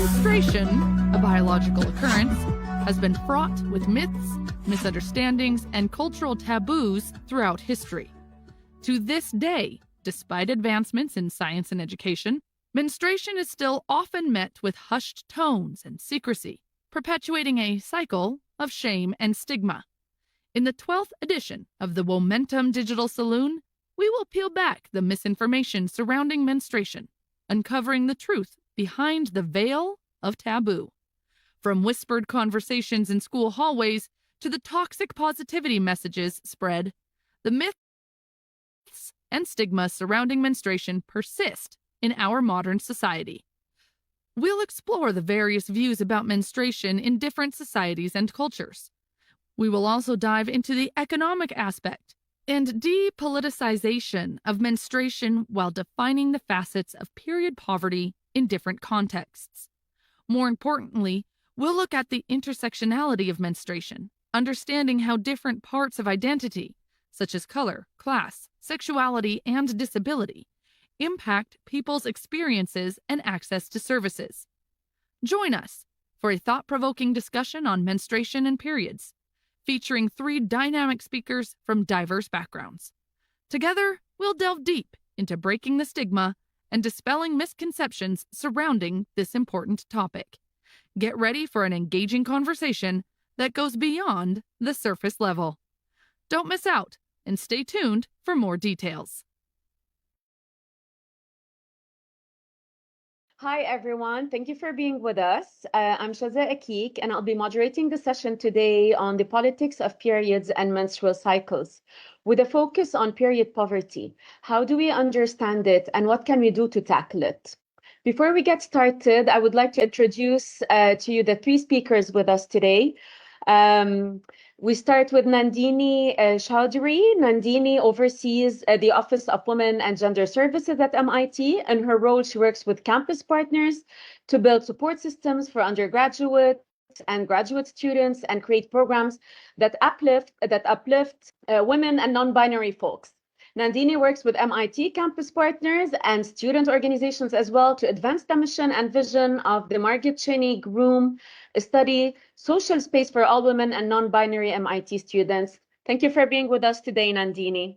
Menstruation, a biological occurrence, has been fraught with myths, misunderstandings, and cultural taboos throughout history. To this day, despite advancements in science and education, menstruation is still often met with hushed tones and secrecy, perpetuating a cycle of shame and stigma. In the 12th edition of the Momentum Digital Saloon, we will peel back the misinformation surrounding menstruation, uncovering the truth behind the veil of taboo. From whispered conversations in school hallways to the toxic positivity messages spread, the myths and stigma surrounding menstruation persist in our modern society. We'll explore the various views about menstruation in different societies and cultures. We will also dive into the economic aspect and depoliticization of menstruation while defining the facets of period poverty in different contexts. More importantly, we'll look at the intersectionality of menstruation, understanding how different parts of identity, such as color, class, sexuality, and disability, impact people's experiences and access to services. Join us for a thought-provoking discussion on menstruation and periods, featuring 3 dynamic speakers from diverse backgrounds. Together, we'll delve deep into breaking the stigma and dispelling misconceptions surrounding this important topic. Get ready for an engaging conversation that goes beyond the surface level. Don't miss out and stay tuned for more details. Hi, everyone. Thank you for being with us. I'm Chaza Akik, and I'll be moderating the session today on the politics of periods and menstrual cycles, with a focus on period poverty. How do we understand it, and what can we do to tackle it? Before we get started, I would like to introduce to you the 3 speakers with us today. We start with Nandidni Chudhury. Nandidni oversees the Office of Women and Gender Services at MIT. In her role, she works with campus partners to build support systems for undergraduate and graduate students and create programs that uplift women and non-binary folks. Nandidni works with MIT campus partners and student organizations as well to advance the mission and vision of the Margaret Cheney Groom study, Social Space for All Women and Non-Binary MIT Students. Thank you for being with us today, Nandidni.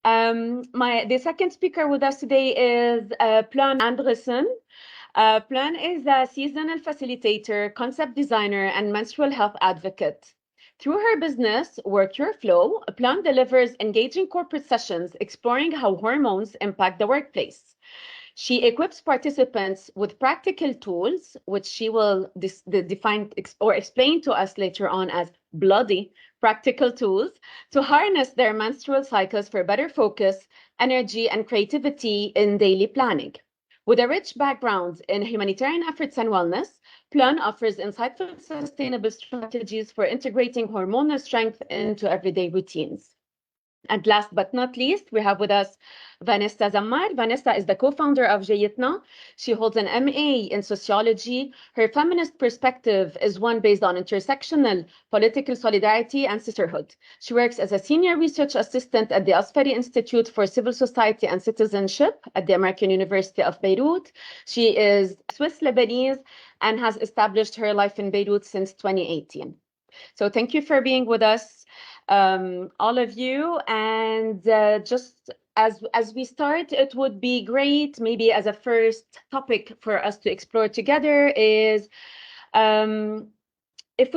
The second speaker with us today is Pleun Andriessen. Pleun is a seasonal facilitator, concept designer, and menstrual health advocate. Through her business, Work Your Flow, Pleun delivers engaging corporate sessions exploring how hormones impact the workplace. She equips participants with practical tools, which she will define or explain to us later on as bloody practical tools, to harness their menstrual cycles for better focus, energy, and creativity in daily planning. With a rich background in humanitarian efforts and wellness, Pleun offers insightful, sustainable strategies for integrating hormonal strength into everyday routines. And last but not least, we have with us Vanessa Zammar. Vanessa is the co-founder of JEYETNA. She holds an MA in sociology. Her feminist perspective is one based on intersectional political solidarity and sisterhood. She works as a senior research assistant at the Asfari Institute for Civil Society and Citizenship at the American University of Beirut. She is Swiss-Lebanese and has established her life in Beirut since 2018. So thank you for being with us, all of you. And just as we start, it would be great, maybe as a first topic for us to explore together is if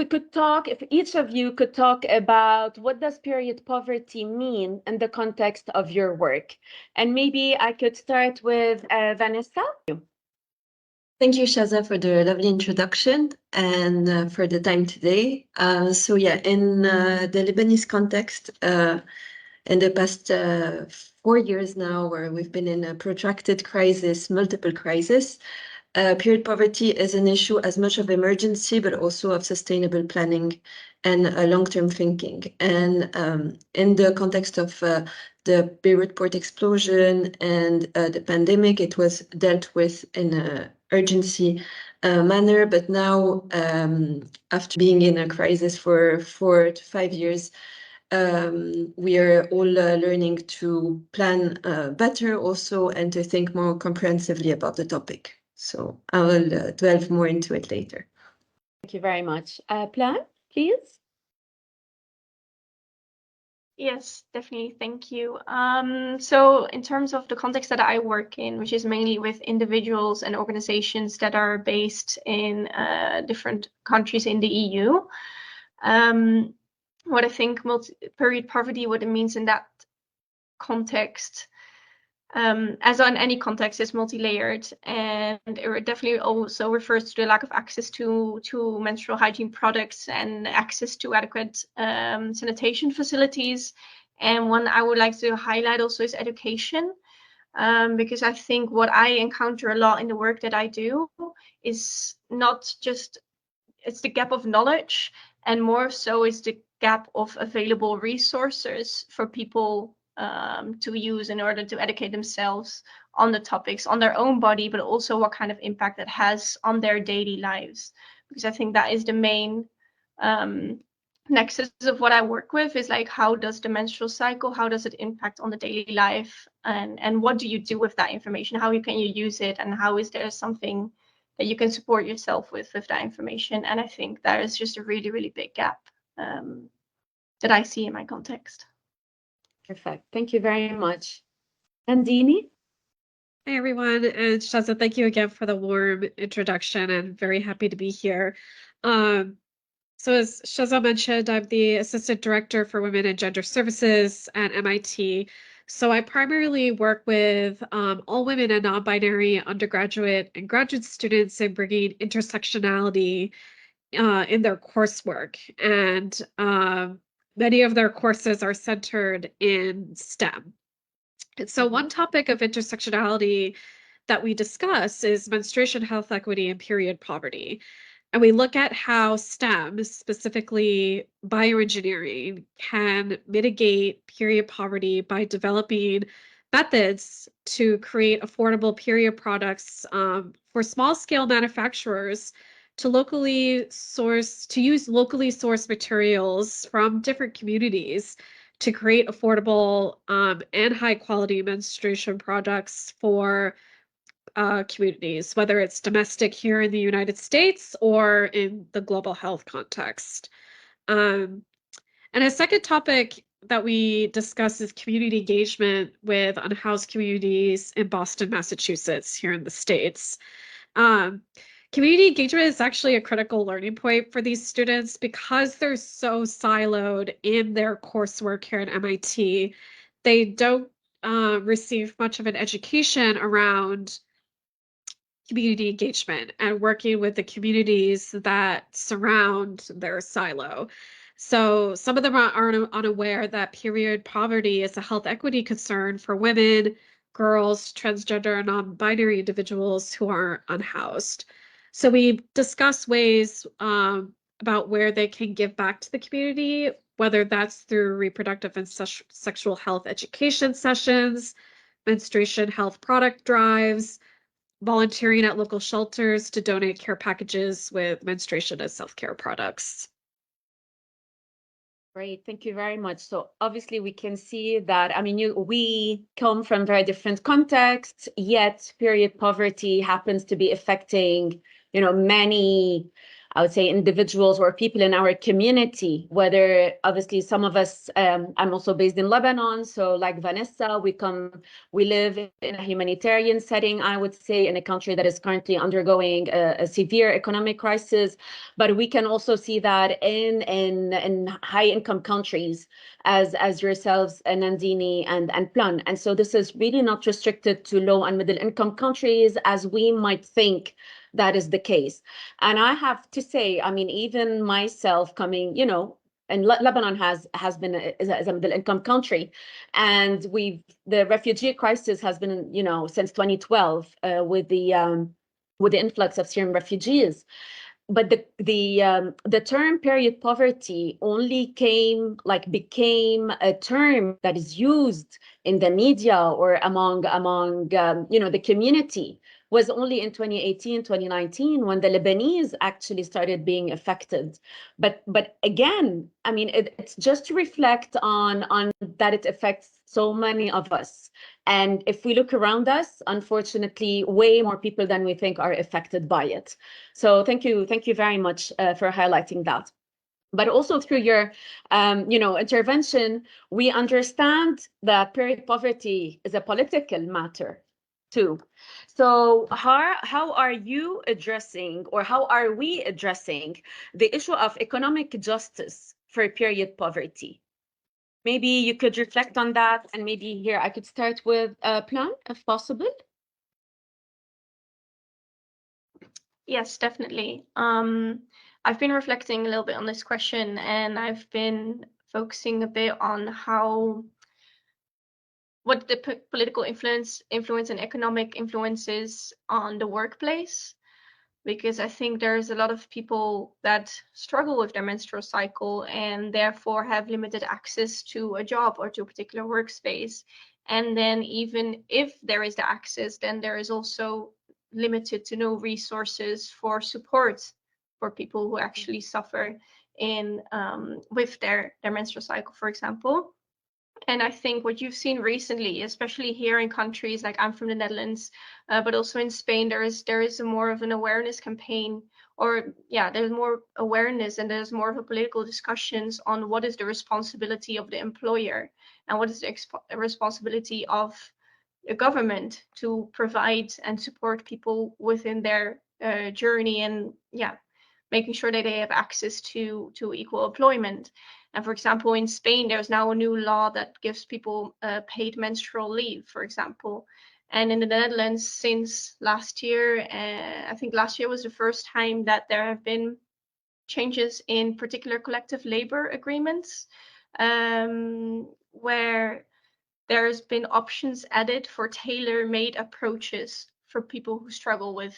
each of you could talk about what does period poverty mean in the context of your work. And maybe I could start with Vanessa. Thank you, Chaza, for the lovely introduction and for the time today. So yeah, in the Lebanese context, in the past 4 years now, where we've been in a protracted crisis, multiple crises, period poverty is an issue as much of emergency, but also of sustainable planning and long-term thinking. And in the context of the Beirut port explosion and the pandemic, it was dealt with in a urgency manner, but now after being in a crisis for 4 to 5 years, we are all learning to plan better also and to think more comprehensively about the topic. So I will delve more into it later. Thank you very much. Pleun, please. Yes, definitely. Thank you. So in terms of the context that I work in, which is mainly with individuals and organizations that are based in different countries in the EU, what I think period poverty, what it means in that context, as on any context, is multi-layered, and it definitely also refers to the lack of access to menstrual hygiene products and access to adequate sanitation facilities. And one I would like to highlight also is education, because I think what I encounter a lot in the work that I do is not just, it's the gap of knowledge, and more so is the gap of available resources for people to use in order to educate themselves on the topics, on their own body, but also what kind of impact that has on their daily lives. Because I think that is the main nexus of what I work with, is like, how does the menstrual cycle, how does it impact on the daily life, and what do you do with that information? How can you use it, and how is there something that you can support yourself with that information? And I think that is just a really, really big gap that I see in my context. Perfect. Thank you very much. Nandidni? Hi, everyone. And Chaza, thank you again for the warm introduction, and very happy to be here. So as Chaza mentioned, I'm the Assistant Director for Women and Gender Services at MIT. So I primarily work with all women and non-binary undergraduate and graduate students in bringing intersectionality in their coursework. And many of their courses are centered in STEM. And so one topic of intersectionality that we discuss is menstruation health equity and period poverty. And we look at how STEM, specifically bioengineering, can mitigate period poverty by developing methods to create affordable period products for small-scale manufacturers to use locally sourced materials from different communities to create affordable and high-quality menstruation products for communities, whether it's domestic here in the United States or in the global health context. And a second topic that we discuss is community engagement with unhoused communities in Boston, Massachusetts, here in the States. Community engagement is actually a critical learning point for these students because they're so siloed in their coursework here at MIT. They don't receive much of an education around community engagement and working with the communities that surround their silo. So some of them are unaware that period poverty is a health equity concern for women, girls, transgender, and non-binary individuals who are unhoused. So we discuss ways about where they can give back to the community, whether that's through reproductive and sexual health education sessions, menstruation health product drives, volunteering at local shelters to donate care packages with menstruation and self-care products. Great, thank you very much. So obviously we can see that, I mean, we come from very different contexts, yet period poverty happens to be affecting, many, I would say, individuals or people in our community, whether obviously some of us, I'm also based in Lebanon, so like Vanessa, we live in a humanitarian setting, I would say, in a country that is currently undergoing a severe economic crisis, but we can also see that in high income countries, as yourselves, Nandidni and Pleun. And so this is really not restricted to low and middle income countries as we might think that is the case. And I have to say, I mean, even myself coming, and Lebanon has been is a middle income country, and the refugee crisis has been, since 2012 with the influx of Syrian refugees. But the term period poverty only became a term that is used in the media or among the community was only in 2018, 2019, when the Lebanese actually started being affected. But again, I mean, it's just to reflect on that it affects so many of us. And if we look around us, unfortunately, way more people than we think are affected by it. So thank you very much for highlighting that. But also through your, intervention, we understand that period poverty is a political matter too. So how are you addressing, or how are we addressing the issue of economic justice for period poverty? Maybe you could reflect on that, and maybe here I could start with Pleun, if possible. Yes, definitely. I've been reflecting a little bit on this question, and I've been focusing a bit on what the political influence and economic influences on the workplace, because I think there's a lot of people that struggle with their menstrual cycle and therefore have limited access to a job or to a particular workspace. And then even if there is the access, then there is also limited to no resources for support for people who actually suffer in with their menstrual cycle, for example. And I think what you've seen recently, especially here in countries like, I'm from the Netherlands, but also in Spain, there is a more of an awareness campaign, or there's more awareness and there's more of a political discussions on what is the responsibility of the employer and what is the responsibility of the government to provide and support people within their journey, and making sure that they have access to equal employment. And for example, in Spain, there's now a new law that gives people paid menstrual leave, for example. And in the Netherlands, since last year, I think last year was the first time that there have been changes in particular collective labor agreements, where there's been options added for tailor-made approaches for people who struggle with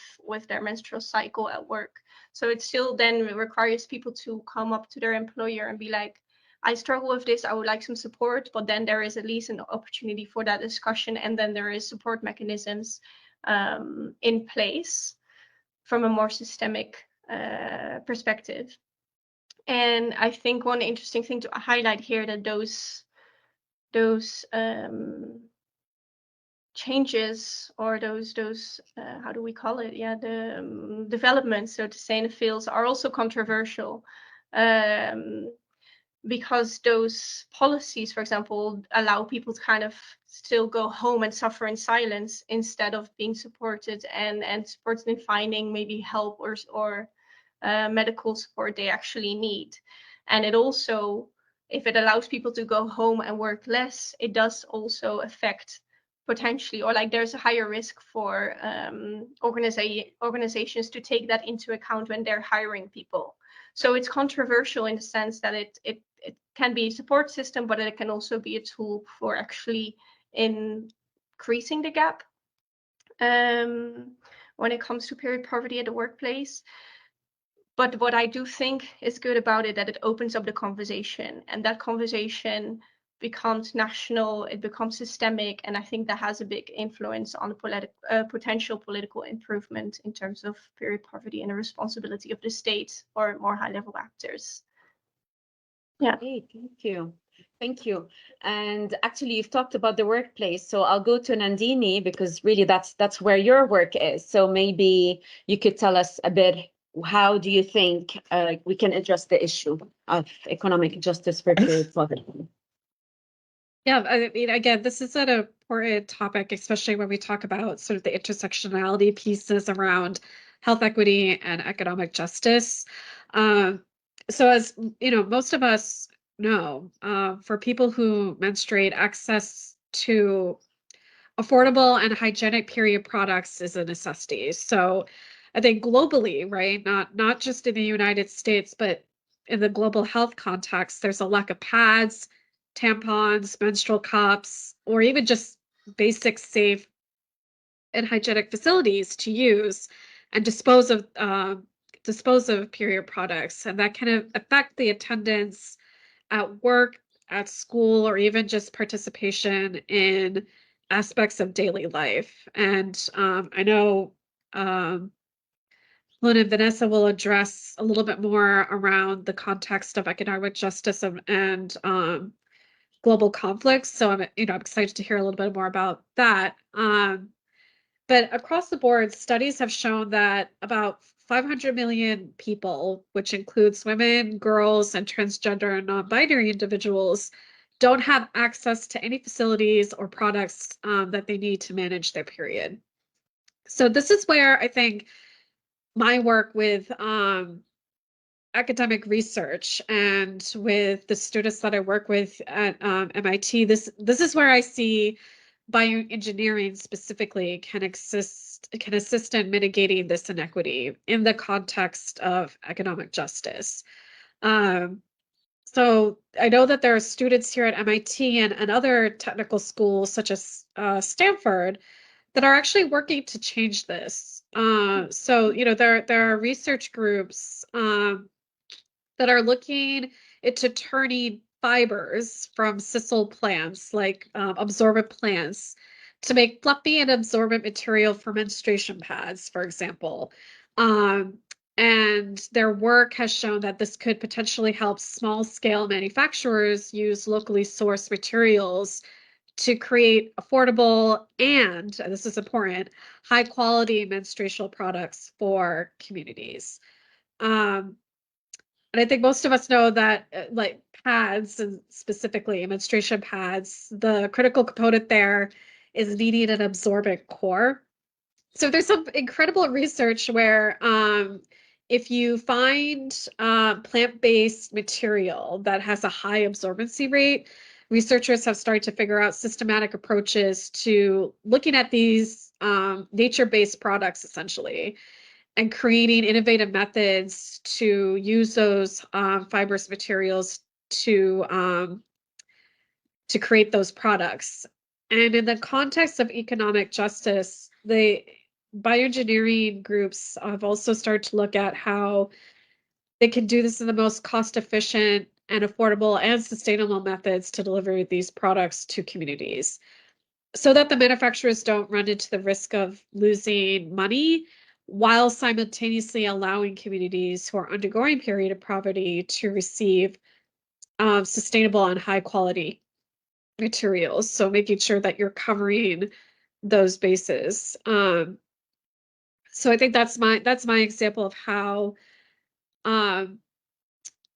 their menstrual cycle at work. So it still then requires people to come up to their employer and be like, I struggle with this, I would like some support, but then there is at least an opportunity for that discussion, and then there is support mechanisms in place from a more systemic perspective. And I think one interesting thing to highlight here, that those changes, or those how do we call it, the developments, so to say, in the fields are also controversial, because those policies, for example, allow people to kind of still go home and suffer in silence instead of being supported and supported in finding maybe help or medical support they actually need. And it also, if it allows people to go home and work less, it does also affect potentially, or like there's a higher risk for organizations to take that into account when they're hiring people. So it's controversial in the sense that it can be a support system, but it can also be a tool for actually increasing the gap when it comes to period poverty at the workplace. But what I do think is good about it, that it opens up the conversation, and that conversation becomes national, it becomes systemic, and I think that has a big influence on the potential political improvement in terms of period poverty and the responsibility of the state or more high-level actors. Yeah. Great, thank you. And actually, you've talked about the workplace, so I'll go to Nandidni, because really that's where your work is. So maybe you could tell us a bit, how do you think we can address the issue of economic justice for period poverty? Yeah, I mean, again, this is an important topic, especially when we talk about sort of the intersectionality pieces around health equity and economic justice. So as you know, most of us know, for people who menstruate, access to affordable and hygienic period products is a necessity. So I think globally, right, not just in the United States, but in the global health context, there's a lack of pads, tampons, menstrual cups, or even just basic, safe, and hygienic facilities to use and dispose of period products, and that can affect the attendance at work, at school, or even just participation in aspects of daily life. And I know Pleun and Vanessa will address a little bit more around the context of economic justice and global conflicts. So I'm excited to hear a little bit more about that. But across the board, studies have shown that about 500 million people, which includes women, girls, and transgender and non-binary individuals, don't have access to any facilities or products that they need to manage their period. So this is where I think my work with academic research and with the students that I work with at MIT, this is where I see bioengineering specifically can assist in mitigating this inequity in the context of economic justice. So I know that there are students here at MIT and other technical schools such as Stanford that are actually working to change this. So there are research groups that are looking into turning fibers from sessile plants, like absorbent plants, to make fluffy and absorbent material for menstruation pads, for example. And their work has shown that this could potentially help small-scale manufacturers use locally sourced materials to create affordable and this is important, high-quality menstrual products for communities. And I think most of us know that like pads and specifically menstruation pads, the critical component there is needing an absorbent core. So there's some incredible research where if you find plant-based material that has a high absorbency rate, researchers have started to figure out systematic approaches to looking at these nature-based products essentially and creating innovative methods to use those fibrous materials to create those products. And in the context of economic justice, the bioengineering groups have also started to look at how they can do this in the most cost-efficient and affordable and sustainable methods to deliver these products to communities so that the manufacturers don't run into the risk of losing money while simultaneously allowing communities who are undergoing period of poverty to receive sustainable and high quality materials. So making sure that you're covering those bases. So I think that's my example of how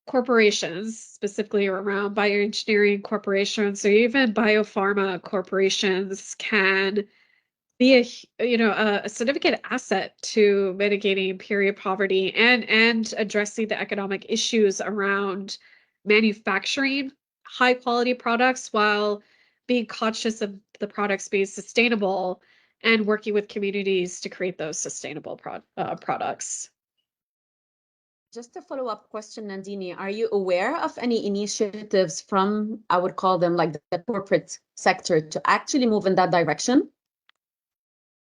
corporations, specifically around bioengineering corporations or even biopharma corporations, can be a significant asset to mitigating period poverty and addressing the economic issues around manufacturing high quality products while being conscious of the products being sustainable and working with communities to create those sustainable products. Just a follow-up question, Nandidni, are you aware of any initiatives from, I would call them like the corporate sector, to actually move in that direction?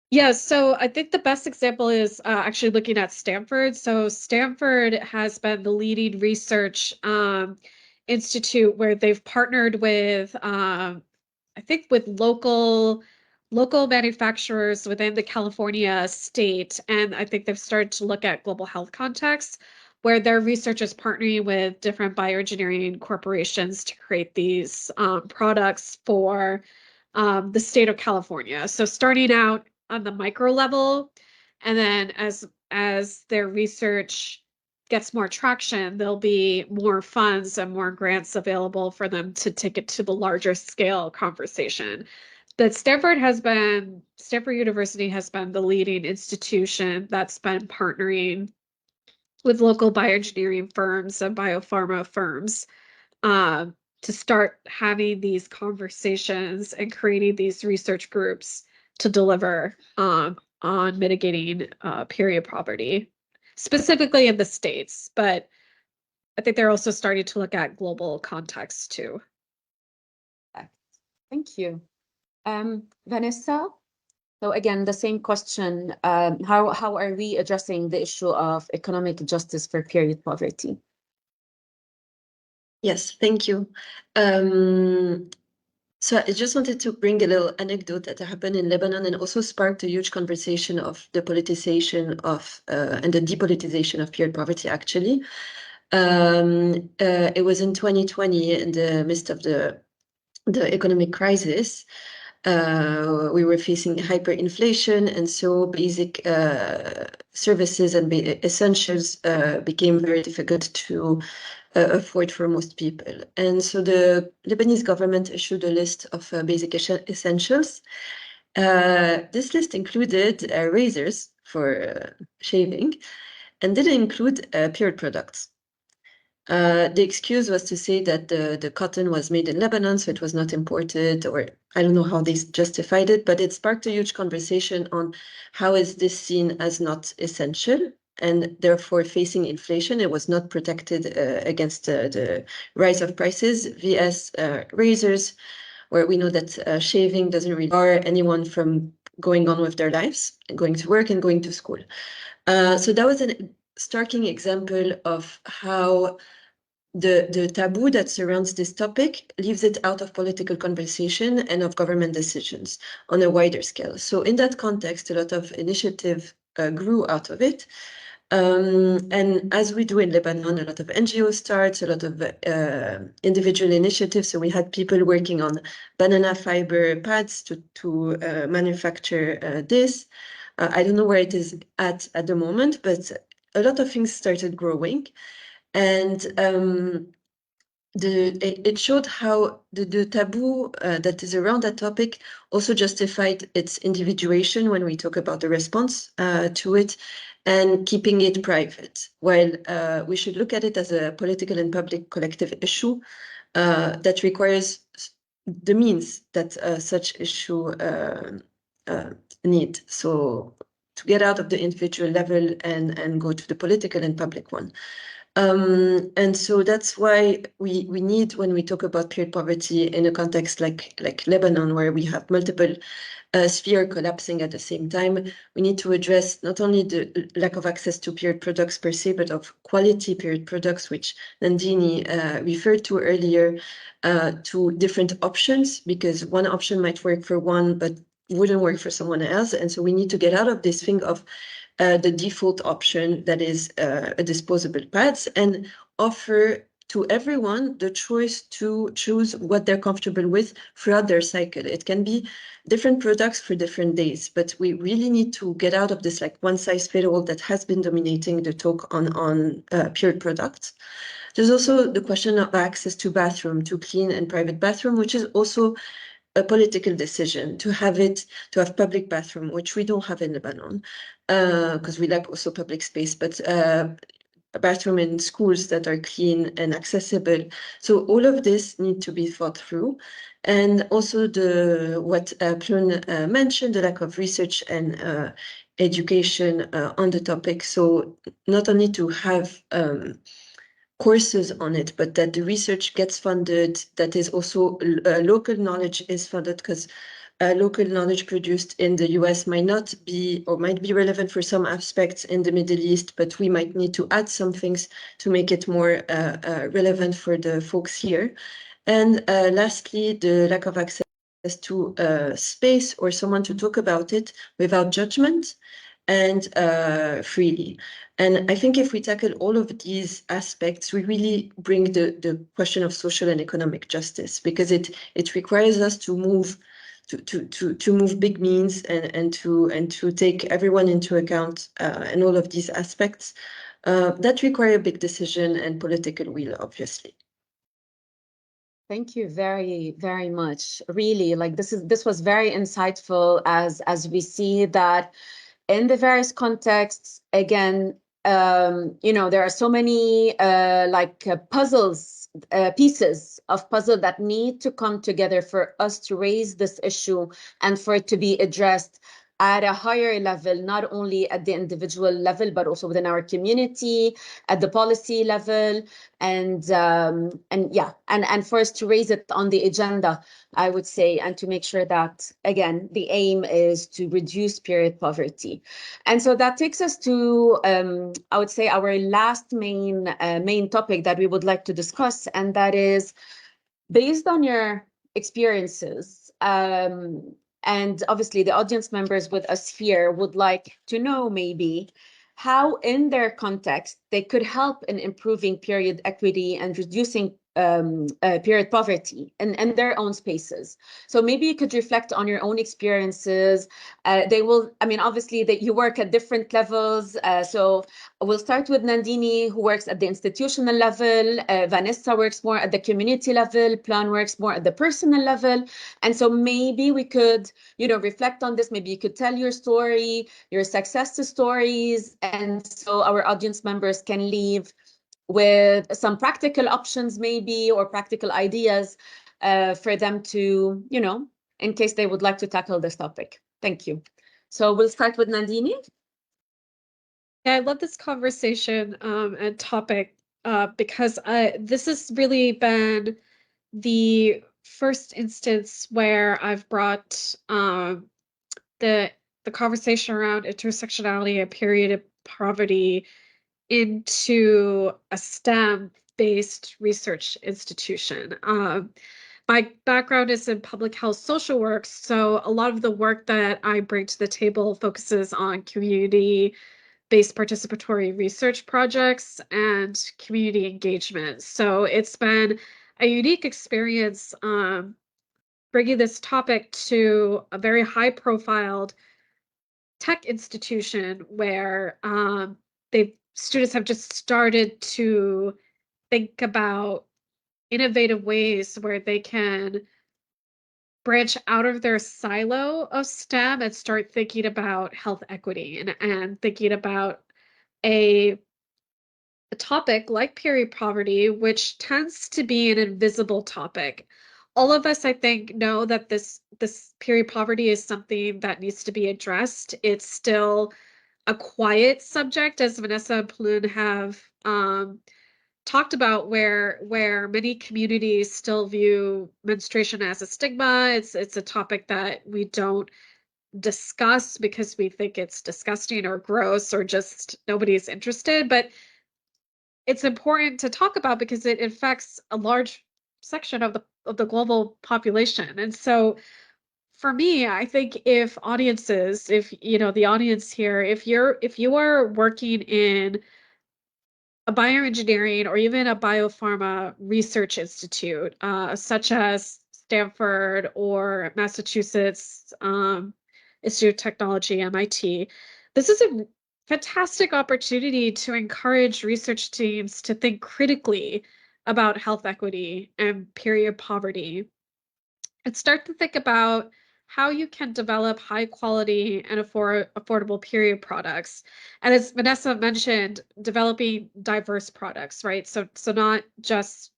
Yeah, so I think the best example is actually looking at Stanford. So Stanford has been the leading research institute where they've partnered with, I think, with local manufacturers within the California state. And I think they've started to look at global health contexts where their research is partnering with different bioengineering corporations to create these products for the state of California. So starting out on the micro level, and then as their research gets more traction, there'll be more funds and more grants available for them to take it to the larger scale conversation. But Stanford University has been the leading institution that's been partnering with local bioengineering firms and biopharma firms to start having these conversations and creating these research groups to deliver on mitigating period poverty, specifically in the States. But I think they're also starting to look at global context too. Thank you. Vanessa, so again, the same question. How are we addressing the issue of economic justice for period poverty? Yes, thank you. So I just wanted to bring a little anecdote that happened in Lebanon and also sparked a huge conversation of the politicization of and the depoliticization of period poverty, actually. It was in 2020 in the midst of the the economic crisis, we were facing hyperinflation, and so basic services and essentials became very difficult to afford for most people. And so the Lebanese government issued a list of basic essentials. This list included razors for shaving and didn't include period products. The excuse was to say that the cotton was made in Lebanon, so it was not imported, or I don't know how they justified it, but it sparked a huge conversation on how is this seen as not essential, and therefore facing inflation. It was not protected against the rise of prices, vs. Razors, where we know that shaving doesn't really bar anyone from going on with their lives, going to work and going to school. So that was a starking example of how the taboo that surrounds this topic leaves it out of political conversation and of government decisions on a wider scale. So in that context, a lot of initiative grew out of it. And as we do in Lebanon, a lot of NGO starts, a lot of individual initiatives. So we had people working on banana fiber pads to manufacture this. I don't know where it is at the moment, but a lot of things started growing. And it showed how the taboo that is around that topic also justified its individuation when we talk about the response to it, and keeping it private, while we should look at it as a political and public collective issue that requires the means that such issue need. So to get out of the individual level and go to the political and public one. And so that's why we need, when we talk about period poverty in a context like Lebanon, where we have multiple spheres collapsing at the same time, we need to address not only the lack of access to period products per se, but of quality period products, which Nandidni referred to earlier, to different options, because one option might work for one, but wouldn't work for someone else. And so we need to get out of this thing of the default option that is a disposable pads, and offer to everyone the choice to choose what they're comfortable with throughout their cycle. It can be different products for different days, but we really need to get out of this like one size fits all that has been dominating the talk on period products. There's also the question of access to bathroom, to clean and private bathroom, which is also a political decision to have public bathroom, which we don't have in Lebanon, because we lack also public space, but a bathroom in schools that are clean and accessible. So all of this need to be thought through. And also what Pleun mentioned, the lack of research and education on the topic. So not only to have courses on it, but that the research gets funded, that is also local knowledge is funded, because local knowledge produced in the US might not be, or might be relevant for some aspects in the Middle East, but we might need to add some things to make it more relevant for the folks here. And lastly, the lack of access to space or someone to talk about it without judgment and freely. And I think if we tackle all of these aspects, we really bring the question of social and economic justice, because it requires us to move to move big means and to take everyone into account and all of these aspects that require a big decision and political will, obviously. Thank you very, very much. Really, like this was very insightful as we see that in the various contexts, again, there are so many puzzles, pieces of puzzle that need to come together for us to raise this issue and for it to be addressed at a higher level, not only at the individual level, but also within our community, at the policy level, and for us to raise it on the agenda, I would say, and to make sure that, again, the aim is to reduce period poverty. And so that takes us to, I would say, our last main topic that we would like to discuss, and that is, based on your experiences, and obviously the audience members with us here would like to know maybe how in their context they could help in improving period equity and reducing period poverty in their own spaces. So maybe you could reflect on your own experiences. They will, I mean, obviously that you work at different levels. So we'll start with Nandidni, who works at the institutional level. Vanessa works more at the community level. Pleun works more at the personal level. And so maybe we could, you know, reflect on this. Maybe you could tell your story, your success stories. And so our audience members can leave with some practical options maybe, or practical ideas for them to, you know, in case they would like to tackle this topic. Thank you. So we'll start with Nandidni. Yeah, I love this conversation and topic because this has really been the first instance where I've brought the conversation around intersectionality and period poverty into a STEM-based research institution. My background is in public health social work, so a lot of the work that I bring to the table focuses on community-based participatory research projects and community engagement. So it's been a unique experience bringing this topic to a very high-profiled tech institution where students have just started to think about innovative ways where they can branch out of their silo of STEM and start thinking about health equity and thinking about a topic like period poverty, which tends to be an invisible topic. All of us, I think, know that this period poverty is something that needs to be addressed. It's still a quiet subject, as Vanessa and Pleun have talked about, where many communities still view menstruation as a stigma. It's a topic that we don't discuss because we think it's disgusting or gross or just nobody's interested. But it's important to talk about because it affects a large section of the global population. And so for me, I think if audiences, if you know the audience here, if you are working in a bioengineering or even a biopharma research institute, such as Stanford or Massachusetts Institute of Technology, MIT, this is a fantastic opportunity to encourage research teams to think critically about health equity and period poverty and start to think about how you can develop high quality and affordable period products. And as Vanessa mentioned, developing diverse products, right? So not just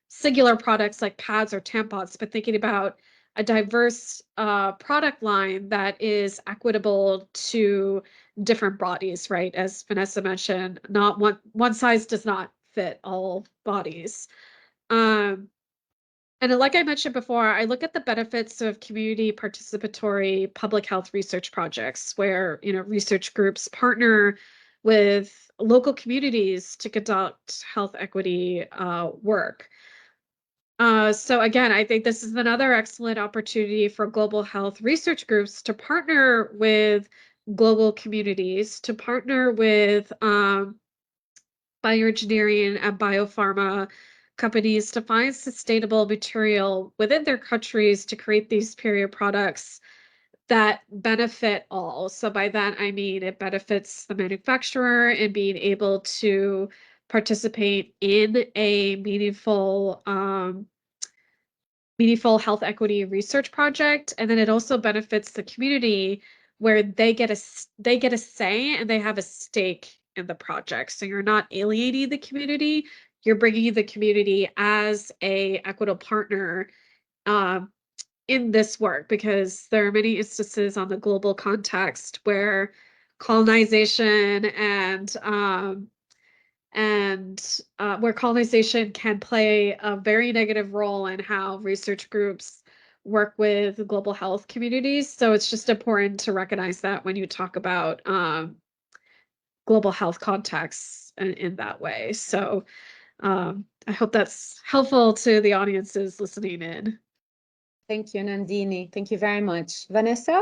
singular products like pads or tampons, but thinking about a diverse product line that is equitable to different bodies, right? As Vanessa mentioned, not one size does not fit all bodies. And like I mentioned before, I look at the benefits of community participatory public health research projects where, you know, research groups partner with local communities to conduct health equity work. So again, I think this is another excellent opportunity for global health research groups to partner with global communities, to partner with bioengineering and biopharma companies to find sustainable material within their countries to create these period products that benefit all. So by that, I mean it benefits the manufacturer in being able to participate in a meaningful health equity research project. And then it also benefits the community where they get a say and they have a stake in the project. So you're not alienating the community, you're bringing the community as a equitable partner in this work, because there are many instances on the global context where colonization and where colonization can play a very negative role in how research groups work with global health communities. So it's just important to recognize that when you talk about global health contexts in that way. So I hope that's helpful to the audiences listening in. Thank you, Nandidni. Thank you very much. Vanessa?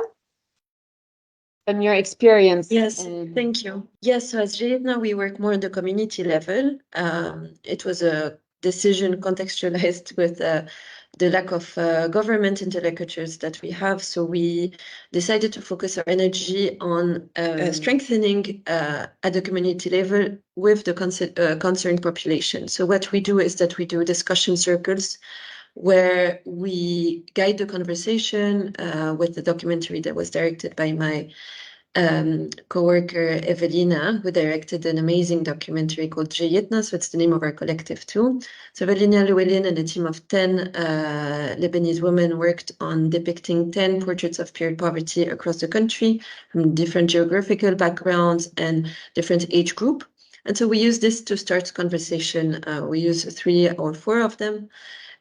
From your experience. Yes, thank you. Yes, so as JEYETNA, we work more on the community level. It was a decision contextualized with the lack of government interlocutors that we have. So we decided to focus our energy on strengthening at the community level with the concerned population. So what we do is that we do discussion circles where we guide the conversation with the documentary that was directed by my co-worker Evelina, who directed an amazing documentary called JEYETNA, so it's the name of our collective too. So Evelina Llewellyn and a team of 10 Lebanese women worked on depicting 10 portraits of period poverty across the country from different geographical backgrounds and different age group. And so we use this to start conversation. We use 3 or 4 of them.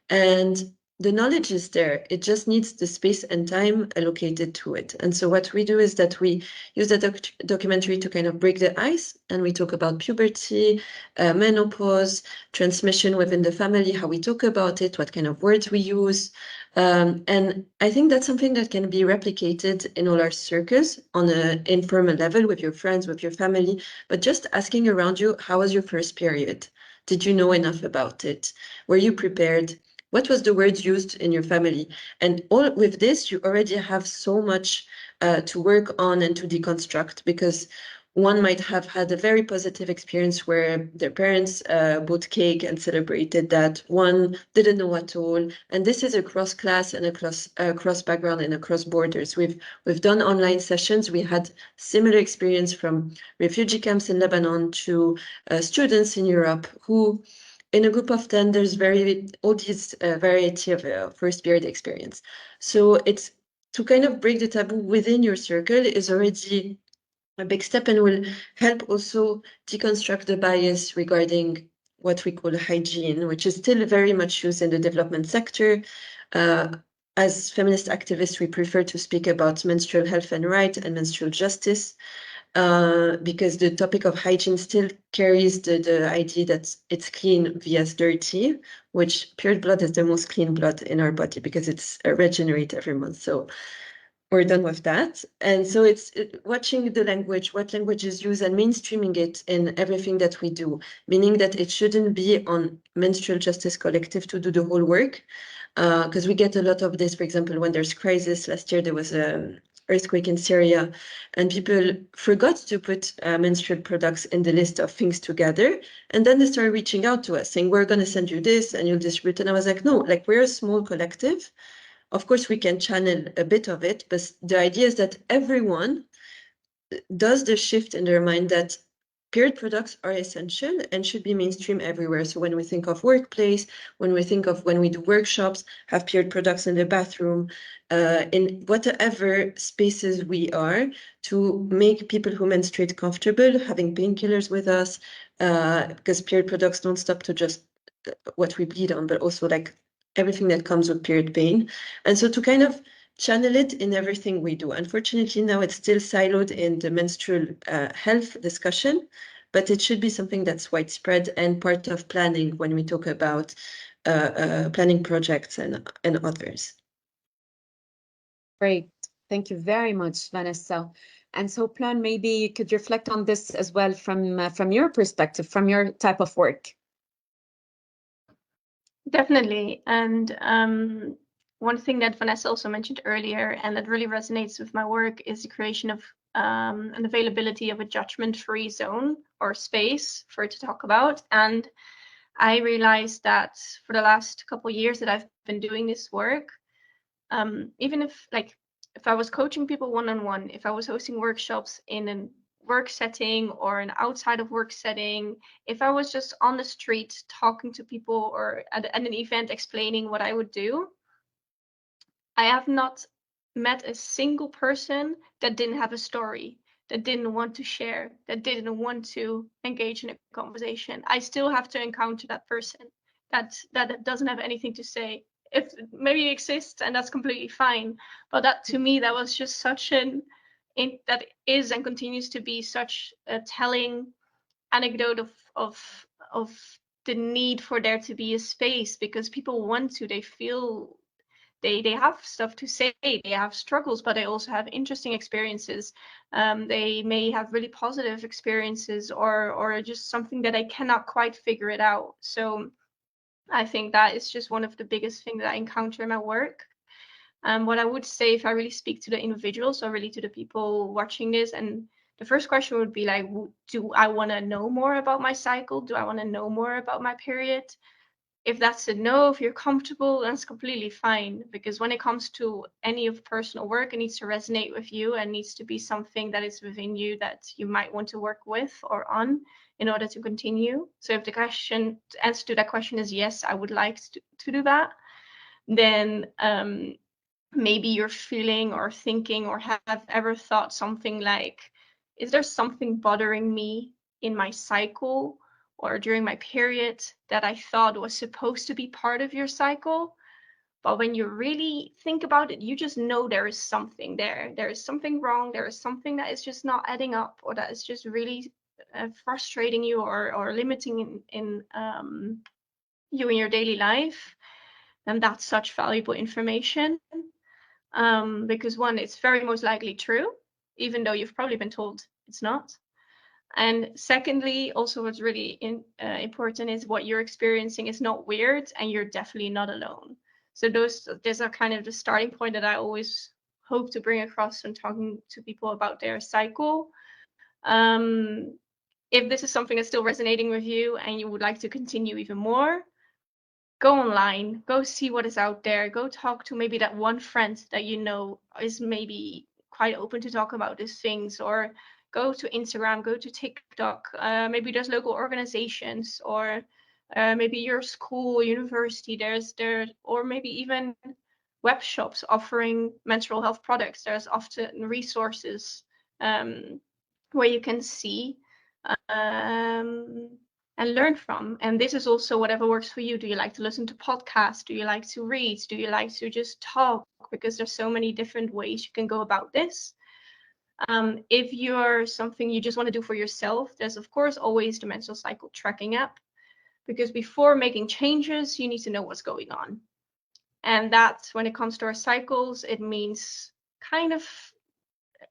And the knowledge is there. It just needs the space and time allocated to it. And so what we do is that we use the documentary to kind of break the ice, and we talk about puberty, menopause, transmission within the family, how we talk about it, what kind of words we use. And I think that's something that can be replicated in all our circles on an informal level with your friends, with your family, but just asking around you, how was your first period? Did you know enough about it? Were you prepared? What was the word used in your family? And all with this, you already have so much to work on and to deconstruct, because one might have had a very positive experience where their parents bought cake and celebrated that. One didn't know at all. And this is across class and across background and across borders. We've done online sessions. We had similar experience from refugee camps in Lebanon to students in Europe who, in a group of 10, there's all these variety of first period experience. So it's to kind of break the taboo within your circle is already a big step, and will help also deconstruct the bias regarding what we call hygiene, which is still very much used in the development sector. As feminist activists, we prefer to speak about menstrual health and right and menstrual justice, because the topic of hygiene still carries the idea that it's clean via dirty, which period blood is the most clean blood in our body because it's regenerate every month. So we're done with that. And so it's watching the language, what language is used, and mainstreaming it in everything that we do, meaning that it shouldn't be on Menstrual Justice Collective to do the whole work. Because we get a lot of this, for example, when there's crisis. Last year, there was an earthquake in Syria, and people forgot to put menstrual products in the list of things to gather. And then they started reaching out to us saying, we're going to send you this and you'll distribute. And I was like, no, like, we're a small collective. Of course, we can channel a bit of it, but the idea is that everyone does the shift in their mind that period products are essential and should be mainstream everywhere. So when we think of workplace, when we do workshops, have period products in the bathroom, in whatever spaces we are, to make people who menstruate comfortable, having painkillers with us, because period products don't stop to just what we bleed on, but also like everything that comes with period pain. And so to kind of channel it in everything we do. Unfortunately, now it's still siloed in the menstrual health discussion, but it should be something that's widespread and part of planning when we talk about planning projects and others. Great. Thank you very much, Vanessa. And so, Pleun, maybe you could reflect on this as well from your perspective, from your type of work. Definitely. And one thing that Vanessa also mentioned earlier, and that really resonates with my work, is the creation of an availability of a judgment-free zone or space for it to talk about. And I realized that for the last couple of years that I've been doing this work, even if I was coaching people one-on-one, if I was hosting workshops in a work setting or an outside of work setting, if I was just on the street talking to people or at an event explaining what I would do, I have not met a single person that didn't have a story, that didn't want to share, that didn't want to engage in a conversation. I still have to encounter that person that doesn't have anything to say. If maybe it exists, and that's completely fine, but that, to me, that was just such that is and continues to be such a telling anecdote of the need for there to be a space, because people want to, they feel they have stuff to say, they have struggles, but they also have interesting experiences. They may have really positive experiences or just something that I cannot quite figure it out. So I think that is just one of the biggest things that I encounter in my work. What I would say, if I really speak to the individuals, or really to the people watching this, and the first question would be like, do I want to know more about my cycle? Do I want to know more about my period? If that's a no, if you're comfortable, that's completely fine. Because when it comes to any of personal work, it needs to resonate with you and needs to be something that is within you that you might want to work with or on in order to continue. So if the answer to that question is yes, I would like to do that, then maybe you're feeling or thinking or have ever thought something like, is there something bothering me in my cycle or during my period that I thought was supposed to be part of your cycle? But when you really think about it, you just know there is something there. There is something wrong. There is something that is just not adding up, or that is just really frustrating you or limiting in you in your daily life. And that's such valuable information. Because one, it's very most likely true, even though you've probably been told it's not. And secondly, also what's really important is what you're experiencing is not weird, and you're definitely not alone. So those are kind of the starting point that I always hope to bring across when talking to people about their cycle. If this is something that's still resonating with you and you would like to continue even more, go online, go see what is out there, go talk to maybe that one friend that you know is maybe quite open to talk about these things, or go to Instagram, go to TikTok, maybe there's local organizations, or maybe your school, university, or maybe even web shops offering menstrual health products. There's often resources where you can see and learn from. And this is also whatever works for you. Do you like to listen to podcasts? Do you like to read? Do you like to just talk? Because there's so many different ways you can go about this. If you're something you just want to do for yourself, there's of course always the menstrual cycle tracking app, because before making changes, you need to know what's going on. And that, when it comes to our cycles, it means kind of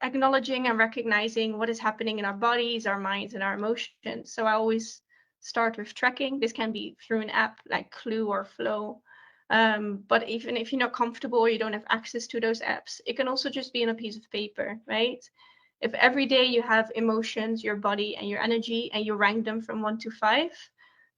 acknowledging and recognizing what is happening in our bodies, our minds, and our emotions. So I always start with tracking. This can be through an app like Clue or Flow. But even if you're not comfortable or you don't have access to those apps, it can also just be on a piece of paper, right? If every day you have emotions, your body, and your energy, and you rank them from 1 to 5,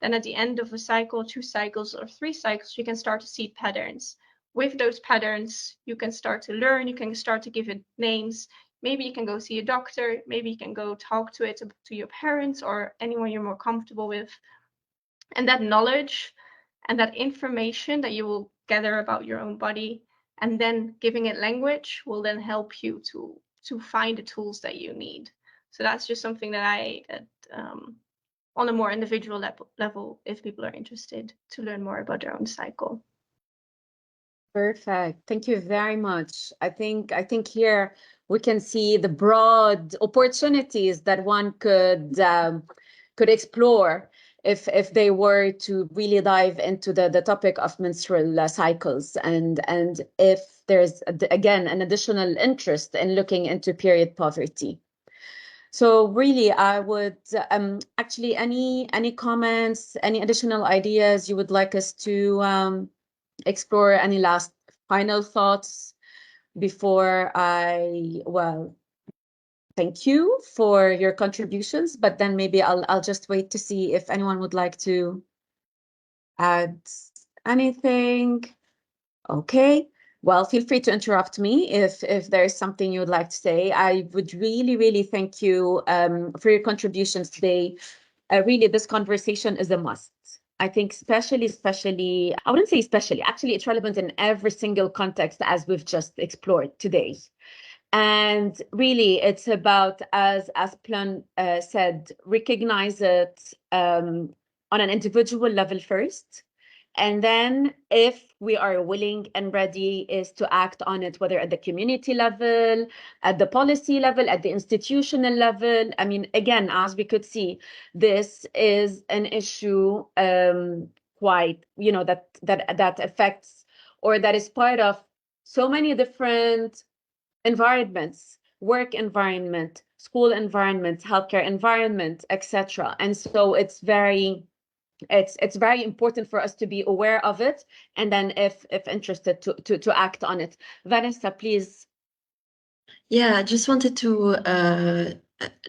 then at the end of a cycle, 2 cycles, or 3 cycles, you can start to see patterns. With those patterns, you can start to learn, you can start to give it names. Maybe you can go see a doctor, maybe you can go talk to it to your parents or anyone you're more comfortable with. And that knowledge and that information that you will gather about your own body, and then giving it language, will then help you to find the tools that you need. So that's just something that on a more individual level, if people are interested to learn more about their own cycle. Perfect. Thank you very much. I think here we can see the broad opportunities that one could explore if they were to really dive into the topic of menstrual cycles, and if there's again an additional interest in looking into period poverty. So really, I would actually any comments, any additional ideas you would like us to explore, any last final thoughts before thank you for your contributions, but then maybe I'll just wait to see if anyone would like to add anything. Okay. Well, feel free to interrupt me if there's something you would like to say. I would really, really thank you for your contributions today. Really, this conversation is a must. I think especially, I wouldn't say especially, actually it's relevant in every single context as we've just explored today. And really, it's about, as Pleun said, recognize it on an individual level first. And then if we are willing and ready, is to act on it, whether at the community level, at the policy level, at the institutional level. I mean, again, as we could see, this is an issue quite, that affects, or that is part of so many different environments, work environment, school environment, healthcare environment, etc. And so it's very it's very important for us to be aware of it, and then if interested to act on it. Vanessa, please. Yeah, I just wanted to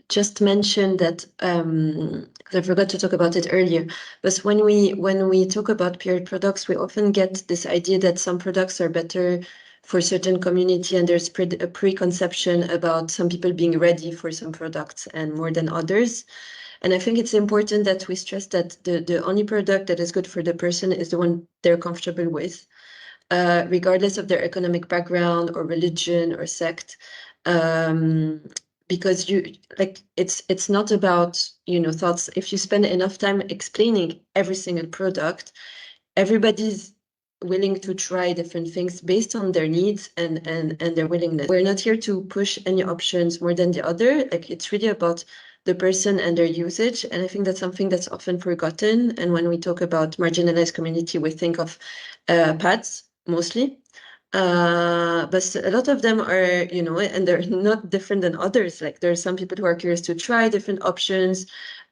just mention that 'cause I forgot to talk about it earlier. But when we talk about period products, we often get this idea that some products are better for certain community, and there's a preconception about some people being ready for some products and more than others. And I think it's important that we stress that the only product that is good for the person is the one they're comfortable with, regardless of their economic background or religion or sect. Because it's not about, thoughts. If you spend enough time explaining every single product, everybody's willing to try different things based on their needs and their willingness. We're not here to push any options more than the other. Like, it's really about the person and their usage. And I think that's something that's often forgotten. And when we talk about marginalized community, we think of pads mostly. But a lot of them are, and they're not different than others. Like, there are some people who are curious to try different options.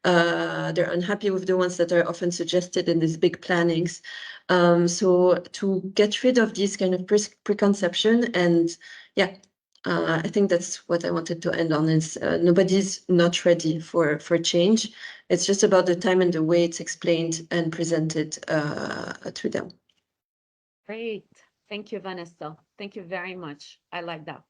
They're unhappy with the ones that are often suggested in these big plannings. So to get rid of these kind of preconception, and yeah, I think that's what I wanted to end on, is nobody's not ready for change. It's just about the time and the way it's explained and presented to them. Great. Thank you, Vanessa. Thank you very much. I like that.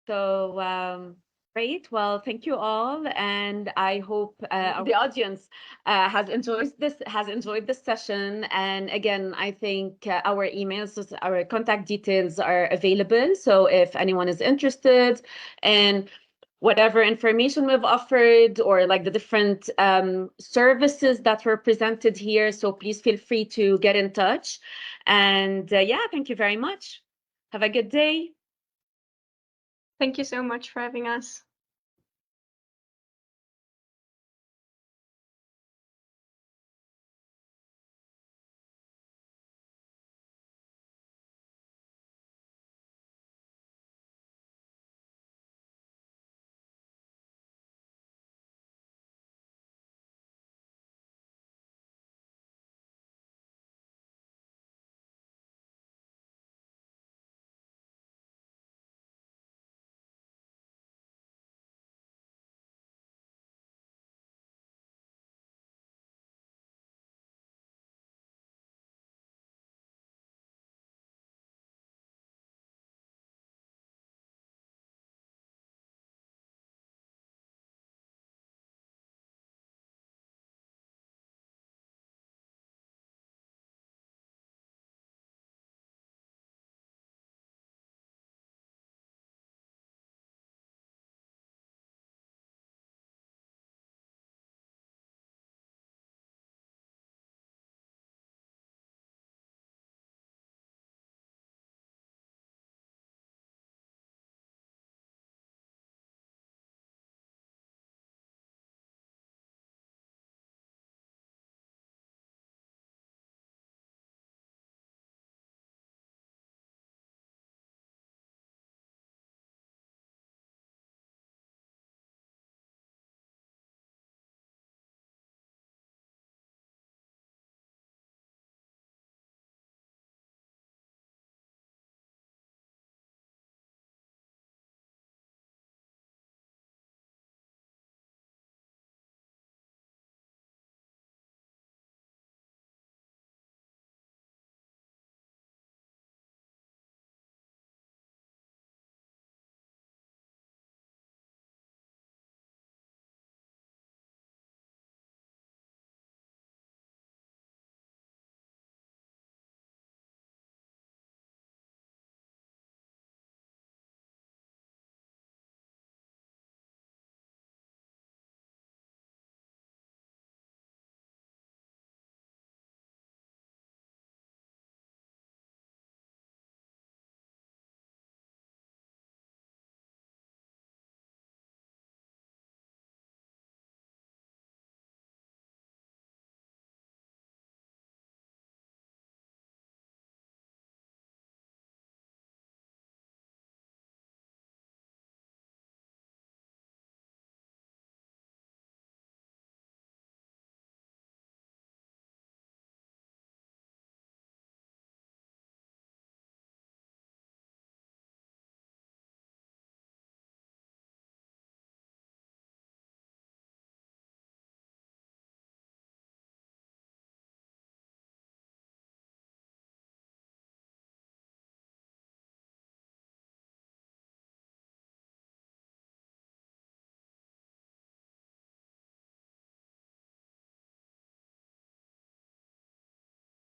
So great. Well, thank you all, and I hope the audience has enjoyed this session. And again, I think our emails, our contact details are available. So if anyone is interested in whatever information we've offered, or like the different services that were presented here, so please feel free to get in touch. And yeah, thank you very much. Have a good day. Thank you so much for having us.